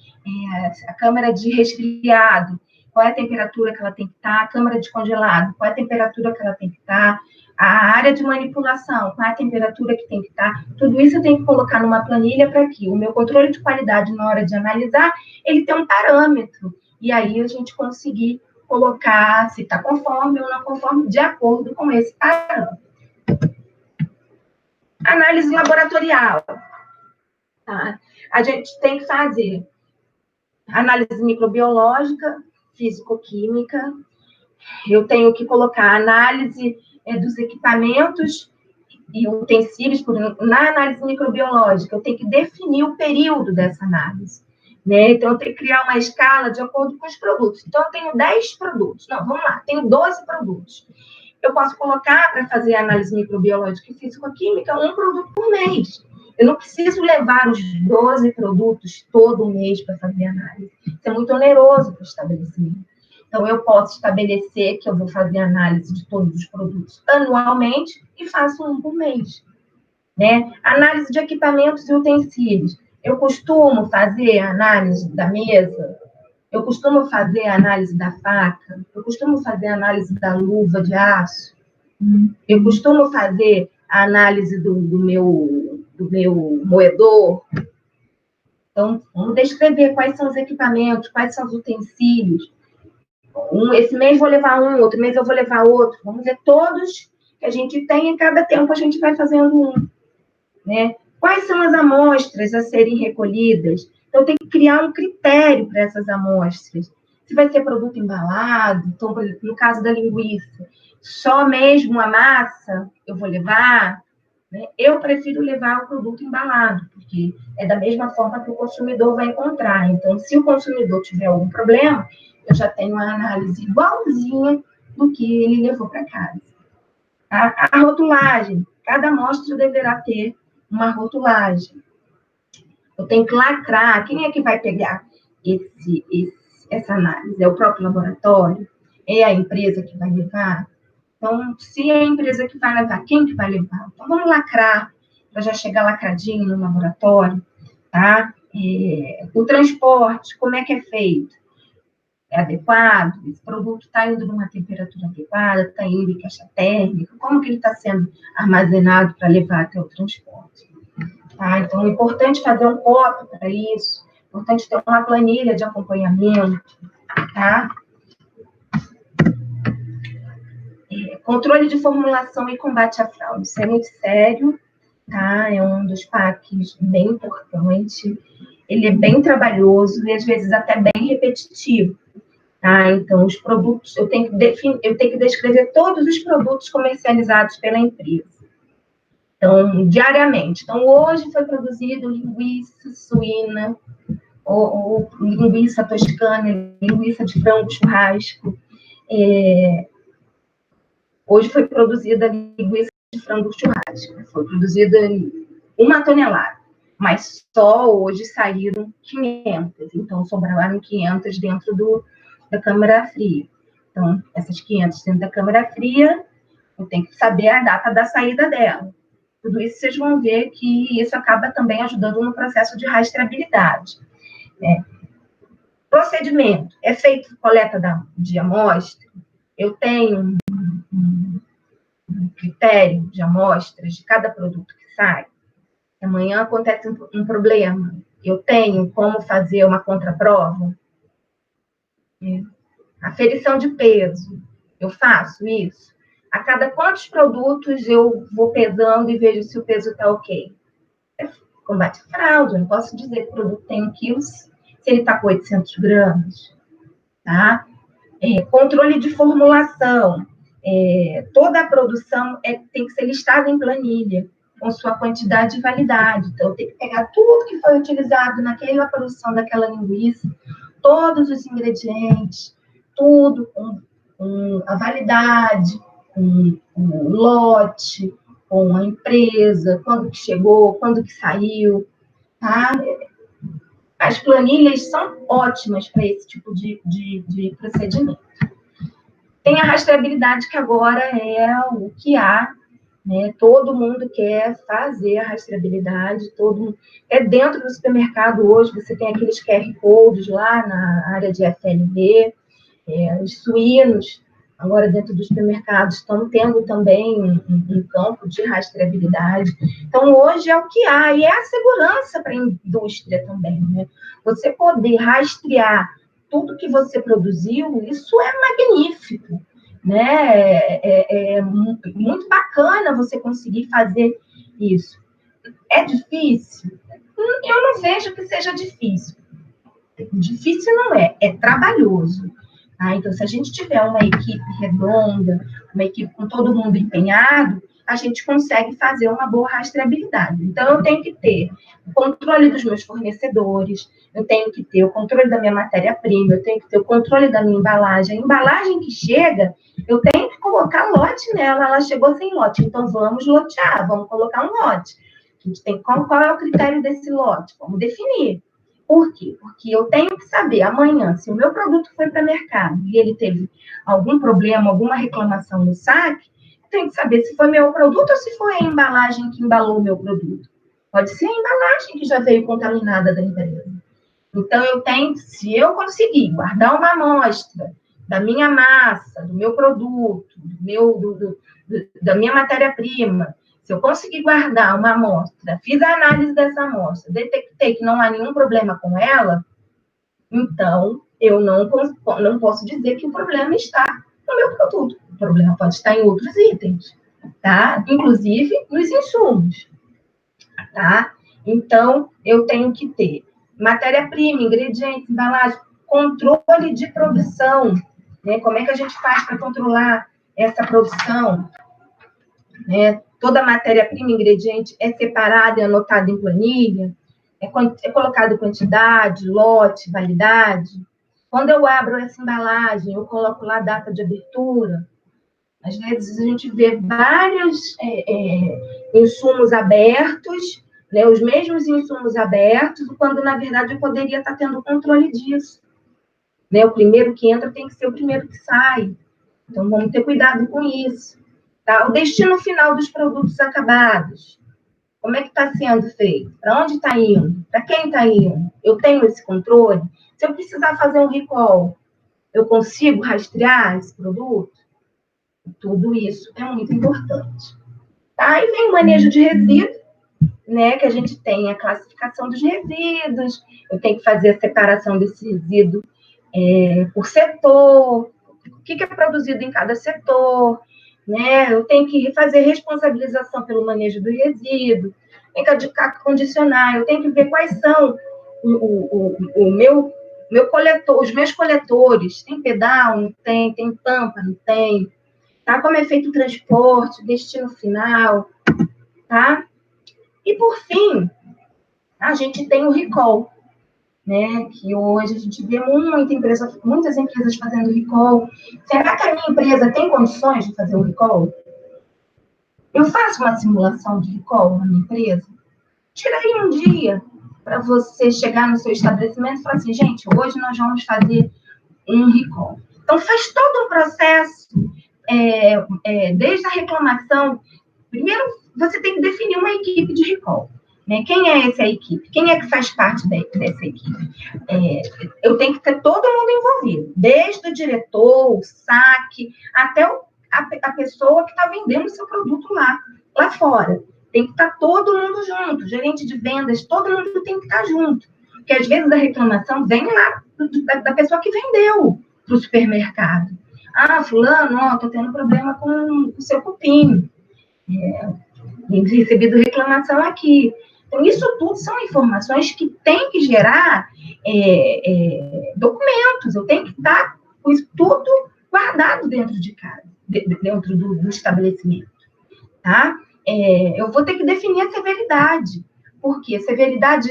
a câmera de resfriado, qual é a temperatura que ela tem que estar, a câmera de congelado, qual é a temperatura que ela tem que estar, a área de manipulação, qual é a temperatura que tem que estar, tudo isso eu tenho que colocar numa planilha para que o meu controle de qualidade, na hora de analisar, ele tem um parâmetro, e aí a gente conseguir colocar se está conforme ou não conforme, de acordo com esse parâmetro. Análise laboratorial. Tá? A gente tem que fazer análise microbiológica, físico-química, eu tenho que colocar análise dos equipamentos e utensílios, na análise microbiológica, eu tenho que definir o período dessa análise. Né? Então, eu tenho que criar uma escala de acordo com os produtos. Então, eu tenho 10 produtos. Não, vamos lá, tenho 12 produtos. Eu posso colocar, para fazer análise microbiológica e físico-química, um produto por mês. Eu não preciso levar os 12 produtos todo mês para fazer análise. Isso é muito oneroso para o estabelecimento. Então, eu posso estabelecer que eu vou fazer análise de todos os produtos anualmente e faço um por mês. Né? Análise de equipamentos e utensílios. Eu costumo fazer análise da mesa, eu costumo fazer análise da faca, eu costumo fazer análise da luva de aço, eu costumo fazer a análise do meu moedor. Então, vamos descrever quais são os equipamentos, quais são os utensílios. Esse mês vou levar um, outro mês eu vou levar outro. Vamos ver todos que a gente tem, e cada tempo a gente vai fazendo um. Né? Quais são as amostras a serem recolhidas? Então, tem que criar um critério para essas amostras. Se vai ser produto embalado, então, no caso da linguiça, só mesmo a massa eu vou levar, né? Eu prefiro levar o produto embalado, porque é da mesma forma que o consumidor vai encontrar. Então, se o consumidor tiver algum problema, eu já tenho uma análise igualzinha do que ele levou para casa. A rotulagem. Cada amostra deverá ter uma rotulagem. Eu tenho que lacrar. Quem é que vai pegar essa análise? É o próprio laboratório? É a empresa que vai levar? Então, se é a empresa que vai levar, quem que vai levar? Então, vamos lacrar, para já chegar lacradinho no laboratório, tá? O transporte, como é que é feito? É adequado? Esse produto está indo numa temperatura adequada? Está indo em caixa térmica? Como que ele está sendo armazenado para levar até o transporte? Tá? Então, é importante fazer um copy para isso, é importante ter uma planilha de acompanhamento, tá? Controle de formulação e combate à fraude, isso é muito sério, tá? É um dos PACs bem importante, ele é bem trabalhoso e às vezes até bem repetitivo, tá? Então, os produtos, eu tenho que descrever todos os produtos comercializados pela empresa. Então, diariamente. Então, hoje foi produzido linguiça suína, ou linguiça toscana, linguiça de frango churrasco. Hoje foi produzida linguiça de frango churrasco. Foi produzida 1 tonelada, mas só hoje saíram 500. Então, sobraram 500 dentro da câmara fria. Então, essas 500 dentro da câmara fria, eu tenho que saber a data da saída dela. Tudo isso vocês vão ver que isso acaba também ajudando no processo de rastreabilidade. Né? Procedimento. É feito coleta de amostra. Eu tenho um critério de amostras de cada produto que sai. Amanhã acontece um problema. Eu tenho como fazer uma contraprova. Aferição de peso. Eu faço isso. A cada quantos produtos eu vou pesando e vejo se o peso está ok? Combate à fraude, eu não posso dizer que o produto tem 1 quilo se ele está com 800 gramas. Tá? Controle de formulação. Toda a produção tem que ser listada em planilha, com sua quantidade e validade. Então, tem que pegar tudo que foi utilizado naquela produção daquela linguiça, todos os ingredientes, tudo com a validade, com o lote, com a empresa, quando que chegou, quando que saiu, tá? As planilhas são ótimas para esse tipo de procedimento. Tem a rastreabilidade, que agora é o que há, né? Todo mundo quer fazer a rastreabilidade, dentro do supermercado hoje, você tem aqueles QR Codes lá na área de FNV, os suínos, agora dentro dos supermercados estão tendo também um campo de rastreabilidade. Então, hoje é o que há, e é a segurança para a indústria também, né? Você poder rastrear tudo que você produziu, isso é magnífico, né? É muito bacana você conseguir fazer isso. É difícil? Eu não vejo que seja difícil. Difícil não é trabalhoso. Tá? Então, se a gente tiver uma equipe redonda, uma equipe com todo mundo empenhado, a gente consegue fazer uma boa rastreabilidade. Então, eu tenho que ter o controle dos meus fornecedores, eu tenho que ter o controle da minha matéria-prima, eu tenho que ter o controle da minha embalagem. A embalagem que chega, eu tenho que colocar lote nela, ela chegou sem lote, então vamos lotear, vamos colocar um lote. A gente tem, qual é o critério desse lote? Vamos definir. Por quê? Porque eu tenho que saber amanhã, se o meu produto foi para o mercado e ele teve algum problema, alguma reclamação no saque, eu tenho que saber se foi meu produto ou se foi a embalagem que embalou o meu produto. Pode ser a embalagem que já veio contaminada da empresa. Então, eu tenho, se eu conseguir guardar uma amostra da minha massa, do meu produto, da minha matéria-prima, se eu conseguir guardar uma amostra, fiz a análise dessa amostra, detectei que não há nenhum problema com ela, então eu não posso dizer que o problema está no meu produto. O problema pode estar em outros itens, tá? Inclusive nos insumos, tá? Então, eu tenho que ter matéria-prima, ingredientes, embalagem, controle de produção, né? Como é que a gente faz para controlar essa produção? Né? Toda matéria-prima, ingrediente é separada e anotada em planilha, é colocado quantidade, lote, validade. Quando eu abro essa embalagem, eu coloco lá a data de abertura. Às vezes a gente vê vários insumos abertos, né, os mesmos insumos abertos, quando na verdade eu poderia estar tendo controle disso. Né? O primeiro que entra tem que ser o primeiro que sai. Então vamos ter cuidado com isso. Tá? O destino final dos produtos acabados. Como é que está sendo feito? Para onde está indo? Para quem está indo? Eu tenho esse controle? Se eu precisar fazer um recall, eu consigo rastrear esse produto? Tudo isso é muito importante. Tá? Aí vem o manejo de resíduos, né? Que a gente tem a classificação dos resíduos, eu tenho que fazer a separação desse resíduo por setor, o que é produzido em cada setor, né? Eu tenho que fazer responsabilização pelo manejo do resíduo, tenho que condicionar, eu tenho que ver quais são o meu coletor, os meus coletores, tem pedal, não tem tampa, não tem, tá? Como é feito o transporte, destino final, tá? E por fim, a gente tem o recall, né? Que hoje a gente vê muitas empresas fazendo recall. Será que a minha empresa tem condições de fazer o recall? Eu faço uma simulação de recall na minha empresa? Tira aí um dia para você chegar no seu estabelecimento e falar assim, gente, hoje nós vamos fazer um recall. Então, faz todo um processo, desde a reclamação. Primeiro, você tem que definir uma equipe de recall. Né? Quem é essa equipe? Quem é que faz parte dessa equipe? Eu tenho que ter todo mundo envolvido, desde o diretor, o saque, até a pessoa que está vendendo o seu produto lá fora. Tem que estar todo mundo junto, gerente de vendas, todo mundo tem que estar junto. Porque às vezes a reclamação vem lá da pessoa que vendeu para o supermercado. Ah, fulano, estou tendo problema com o seu cupim. Recebido reclamação aqui. Então, isso tudo são informações que tem que gerar documentos. Eu tenho que estar com isso tudo guardado dentro de casa, dentro do estabelecimento. Tá? Eu vou ter que definir a severidade. Por quê? Severidade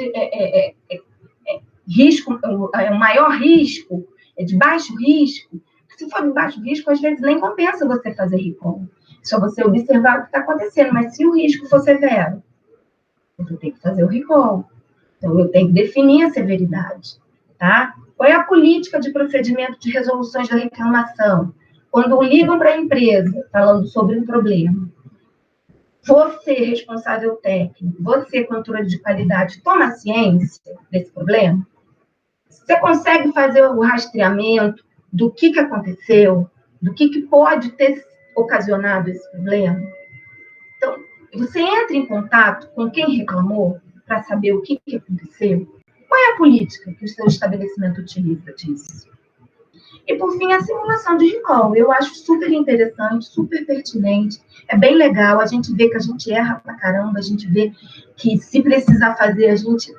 risco, o maior risco, é de baixo risco. Se for de baixo risco, às vezes nem compensa você fazer recall. Só você observar o que está acontecendo. Mas se o risco for severo, você tem que fazer o recall. Então, eu tenho que definir a severidade. Tá? Qual é a política de procedimento de resoluções da reclamação? Quando ligam para a empresa falando sobre um problema, você, responsável técnico, você, controle de qualidade, toma ciência desse problema? Você consegue fazer o rastreamento do que aconteceu? do que pode ter ocasionado esse problema. Então, você entra em contato com quem reclamou para saber o que aconteceu. Qual é a política que o seu estabelecimento utiliza disso? E, por fim, a simulação de recall. Eu acho super interessante, super pertinente, é bem legal, a gente vê que a gente erra pra caramba, a gente vê que se precisar fazer, a gente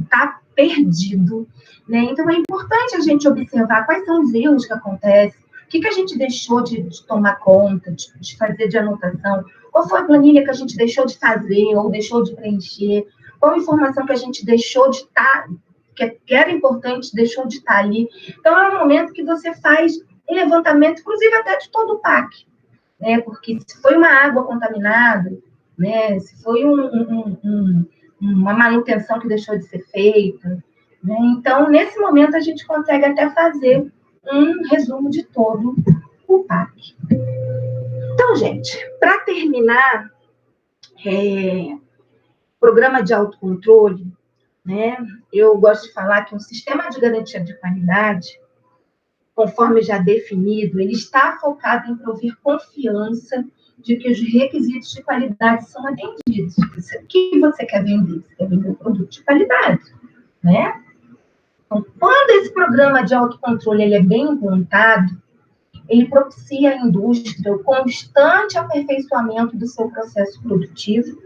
tá perdido, né? Então, é importante a gente observar quais são os erros que acontecem, o que a gente deixou de tomar conta, de fazer de anotação, qual foi a planilha que a gente deixou de fazer ou deixou de preencher, qual informação que a gente deixou de estar, que era importante, deixou de estar ali. Então, é um momento que você faz um levantamento, inclusive até de todo o PAC, né? Porque se foi uma água contaminada, né? Se foi uma manutenção que deixou de ser feita, né? Então, nesse momento, a gente consegue até fazer um resumo de todo o PAC. Então, gente, para terminar, programa de autocontrole, né? Eu gosto de falar que um sistema de garantia de qualidade, conforme já definido, ele está focado em prover confiança de que os requisitos de qualidade são atendidos. O que você quer vender? Você quer vender um produto de qualidade, né? Então, quando esse programa de autocontrole ele é bem implantado, ele propicia à indústria o constante aperfeiçoamento do seu processo produtivo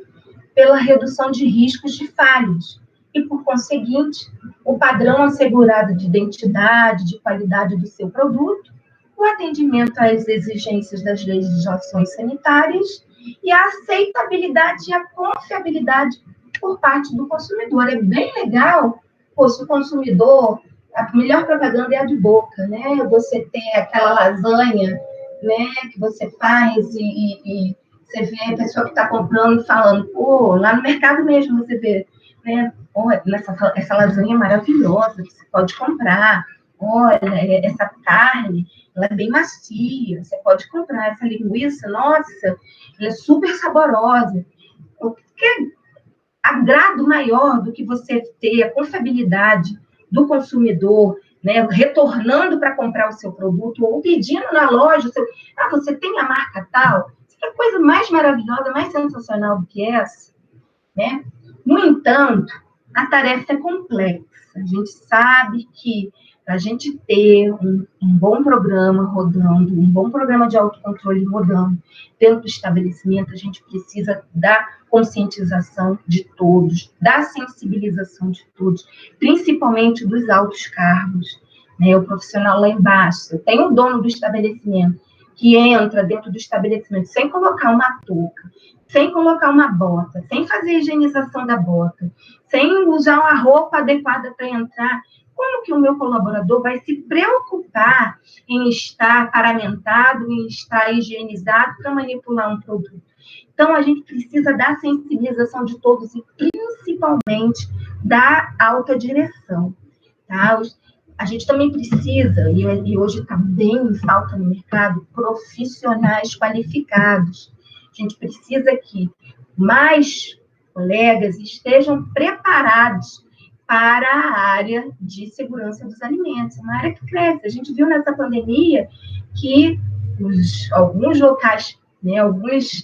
pela redução de riscos de falhas e, por conseguinte, o padrão assegurado de identidade, de qualidade do seu produto, o atendimento às exigências das legislações sanitárias e a aceitabilidade e a confiabilidade por parte do consumidor. É bem legal, se o consumidor, a melhor propaganda é a de boca, né? Você ter aquela lasanha, né, que você faz e você vê a pessoa que está comprando falando, lá no mercado mesmo você vê, né, essa lasanha é maravilhosa, você pode comprar, olha, essa carne, ela é bem macia, você pode comprar essa linguiça, nossa, ela é super saborosa. O que agrado maior do que você ter a confiabilidade do consumidor, né, retornando para comprar o seu produto, ou pedindo na loja, você tem a marca tal? Que coisa mais maravilhosa, mais sensacional do que essa, né? No entanto, a tarefa é complexa. A gente sabe que para a gente ter um bom programa rodando, um bom programa de autocontrole rodando dentro do estabelecimento, a gente precisa da conscientização de todos, da sensibilização de todos, principalmente dos altos cargos, né? O profissional lá embaixo. Tem o dono do estabelecimento que entra dentro do estabelecimento sem colocar uma touca, sem colocar uma bota, sem fazer a higienização da bota, sem usar uma roupa adequada para entrar, como que o meu colaborador vai se preocupar em estar paramentado, em estar higienizado para manipular um produto? Então, a gente precisa da sensibilização de todos e principalmente da alta direção, tá? A gente também precisa, e hoje está bem em falta no mercado, profissionais qualificados. A gente precisa que mais colegas estejam preparados para a área de segurança dos alimentos. É uma área que cresce. A gente viu nessa pandemia que alguns locais, né, alguns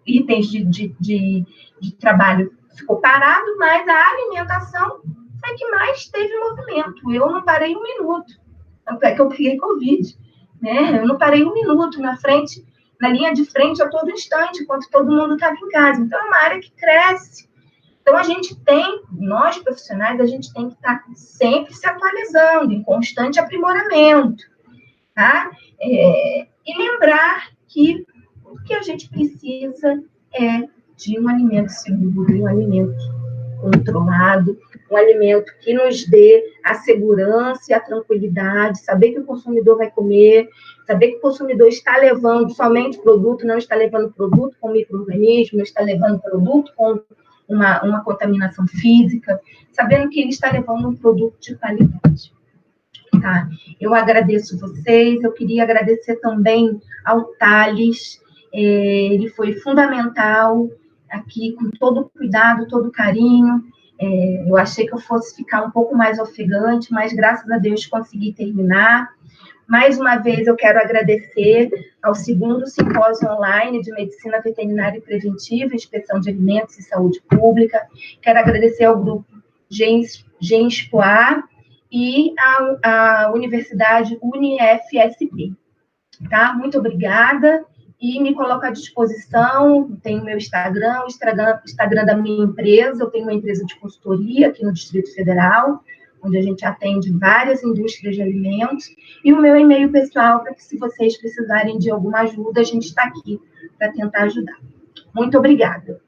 itens de trabalho ficou parado, mas a alimentação foi que mais teve movimento. Eu não parei um minuto, até que eu peguei Covid, né? Eu não parei um minuto na linha de frente a todo instante, enquanto todo mundo estava em casa. Então, é uma área que cresce. Então, nós profissionais, a gente tem que estar sempre se atualizando, em constante aprimoramento, tá? E lembrar que o que a gente precisa é de um alimento seguro, de um alimento controlado, um alimento que nos dê a segurança e a tranquilidade, saber que o consumidor vai comer, saber que o consumidor está levando somente produto, não está levando produto com micro-organismos, não está levando produto com uma contaminação física, sabendo que ele está levando um produto de qualidade. Tá? Eu agradeço vocês, eu queria agradecer também ao Thales, ele foi fundamental aqui, com todo o cuidado, todo o carinho. Eu achei que eu fosse ficar um pouco mais ofegante, mas graças a Deus consegui terminar. Mais uma vez, eu quero agradecer ao segundo simpósio online de Medicina Veterinária e Preventiva, Inspeção de Alimentos e Saúde Pública. Quero agradecer ao grupo Genspoa e à Universidade UniFSP. Tá? Muito obrigada e me coloco à disposição. Tenho meu Instagram, o Instagram da minha empresa. Eu tenho uma empresa de consultoria aqui no Distrito Federal, onde a gente atende várias indústrias de alimentos, e o meu e-mail pessoal, para que, se vocês precisarem de alguma ajuda, a gente está aqui para tentar ajudar. Muito obrigada.